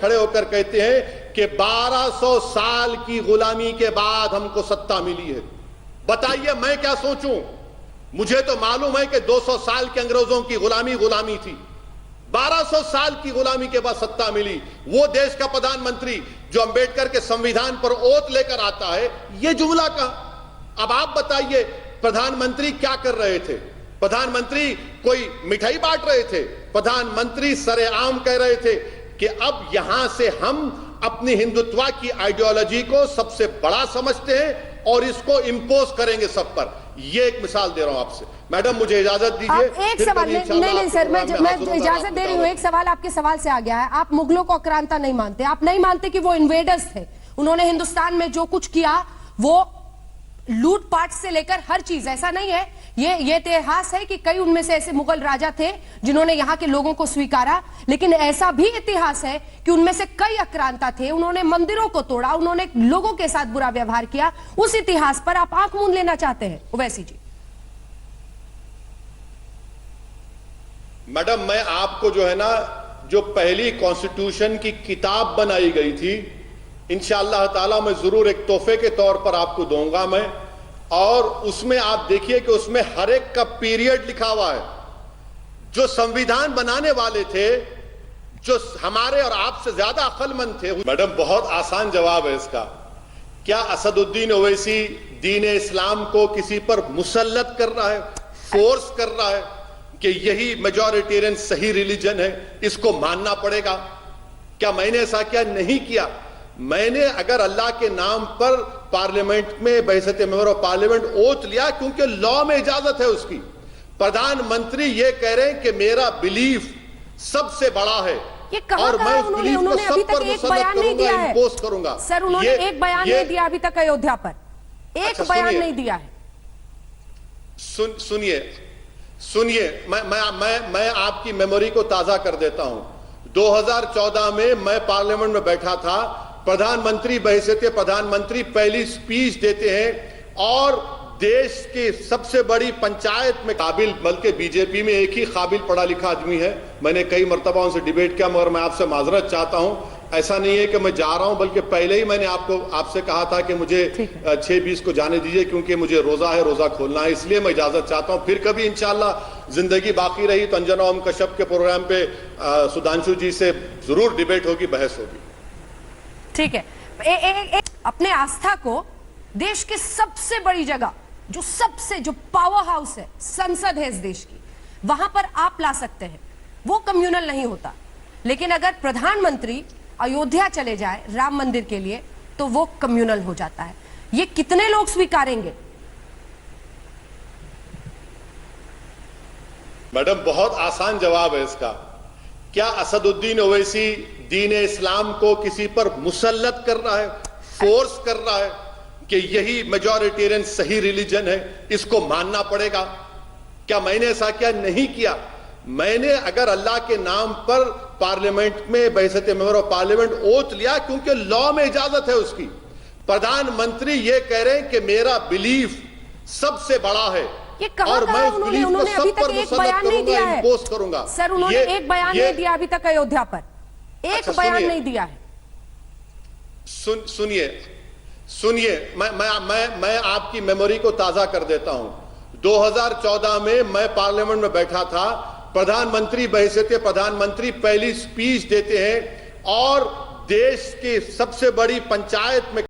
खड़े होकर कहते हैं कि 1200 साल की गुलामी के बाद हमको सत्ता मिली है। बताइए मैं क्या सोचूं? मुझे तो मालूम है कि 200 साल के अंग्रेजों की गुलामी थी। 1200 साल की गुलामी के बाद सत्ता मिली। वो देश का प्रधानमंत्री जो अंबेडकर के संविधान पर ओथ लेकर आता है, ये जुमला कहा। अब आप बताइए प्रधानमंत्री क्या कर रहे थे? प्रधानमंत्री कोई मिठाई बांट रहे थे? प्रधानमंत्री सरेआम कह रहे थे कि अब यहां से हम अपनी हिंदुत्व की आइडियोलॉजी को सबसे बड़ा समझते हैं और इसको इंपोज करेंगे सब पर। ये एक मिसाल दे रहा हूं आपसे। मैडम मुझे इजाजत दीजिए। एक सवाल नहीं सर, मैं इजाजत दे रही हूँ। एक सवाल आपके सवाल से आ गया है। आप मुगलों को आक्रांता नहीं मानते, आप नहीं मानते कि वो इन्वेडर्स थे। उन्होंने हिंदुस्तान में जो कुछ किया वो लूटपाट से लेकर हर चीज, ऐसा नहीं है। ये इतिहास है कि कई उनमें से ऐसे मुगल राजा थे जिन्होंने यहाँ के लोगों को स्वीकारा, लेकिन ऐसा भी इतिहास है कि उनमें से कई आक्रांता थे। उन्होंने मंदिरों को तोड़ा, उन्होंने लोगों के साथ बुरा व्यवहार किया। उस इतिहास पर आप आंख मूंद लेना चाहते हैं ओवैसी जी? मैडम मैं आपको जो है ना, जो पहली कॉन्स्टिट्यूशन की किताब बनाई गई थी, इंशाअल्लाह ताला मैं जरूर एक तोहफे के तौर पर आपको दूंगा मैं। और उसमें आप देखिए कि उसमें हर एक का पीरियड लिखा हुआ है। जो संविधान बनाने वाले थे, जो हमारे और आपसे ज्यादा अक्लमंद थे। मैडम बहुत आसान जवाब है इसका। क्या असदुद्दीन ओवैसी दीन इस्लाम को किसी पर मुसल्लत कर रहा है, फोर्स कर रहा है कि यही मेजॉरिटेरियन सही रिलीजन है, इसको मानना पड़ेगा? क्या मैंने ऐसा क्या? नहीं किया। मैंने अगर अल्लाह के नाम पर पार्लियामेंट में बहसत मेंबर ऑफ पार्लियामेंट ओथ लिया, क्योंकि लॉ में इजाजत है उसकी। प्रधानमंत्री ये कह रहे हैं कि मेरा बिलीफ सबसे बड़ा है और मैं उस बिलीफ को सब पर मुसल्लत करूंगा, इंपोज करूंगा। सर उन्होंने एक बयान नहीं दिया अभी तक अयोध्या पर, एक बयान नहीं दिया है। सुनिए, मैं आपकी मेमोरी को ताजा कर देता हूं। 2014 में मैं पार्लियामेंट में बैठा था। प्रधानमंत्री बहैसियत प्रधानमंत्री पहली स्पीच देते हैं और देश की सबसे बड़ी पंचायत में काबिल, बल्कि बीजेपी में एक ही काबिल पढ़ा लिखा आदमी है। मैंने कई मर्तबा उनसे डिबेट किया, मगर मैं आपसे माजरत चाहता हूं। ऐसा नहीं है कि मैं जा रहा हूं, बल्कि पहले ही मैंने आपसे कहा था कि मुझे 6:20 को जाने दीजिए, क्योंकि मुझे रोजा है, रोजा खोलना है, इसलिए मैं इजाजत चाहता हूं। फिर कभी इंशाअल्लाह जिंदगी बाकी रही तो अंजना ओम कश्यप के प्रोग्राम पे सुधांशु जी से जरूर डिबेट होगी, बहस होगी। ठीक है। अपने आस्था को देश के सबसे बड़ी जगह, जो पावर हाउस है, संसद है इस देश की, वहां पर आप ला सकते हैं। वो कम्युनल नहीं होता। लेकिन अगर प्रधानमंत्री अयोध्या चले जाए राम मंदिर के लिए तो वो कम्युनल हो जाता है। ये कितने लोग स्वीकारेंगे? मैडम बहुत आसान जवाब है इसका। क्या असदुद्दीन ओवैसी दीन इस्लाम को किसी पर मुसल्लत कर रहा है, फोर्स कर रहा है कि यही मेजॉरिटेरियन सही रिलीजन है, इसको मानना पड़ेगा? क्या मैंने ऐसा क्या? नहीं किया। मैंने अगर अल्लाह के नाम पर पार्लियामेंट में बहसत मेंबर ऑफ पार्लियामेंट ओथ लिया, क्योंकि लॉ में इजाजत है उसकी। प्रधानमंत्री ये कह रहे हैं कि मेरा बिलीफ सबसे बड़ा है और मैं उस बिलीफ को सब पर मुसल्लत करूंगा, इंपोज करूंगा। सर उन्होंने एक बयान नहीं दिया अभी तक अयोध्या पर, एक बयान नहीं दिया है। सुनिए, मैं आपकी मेमोरी को ताजा कर देता हूं। 2014 में मैं पार्लियामेंट में बैठा था। प्रधानमंत्री बहैसियत प्रधानमंत्री पहली स्पीच देते हैं और देश की सबसे बड़ी पंचायत में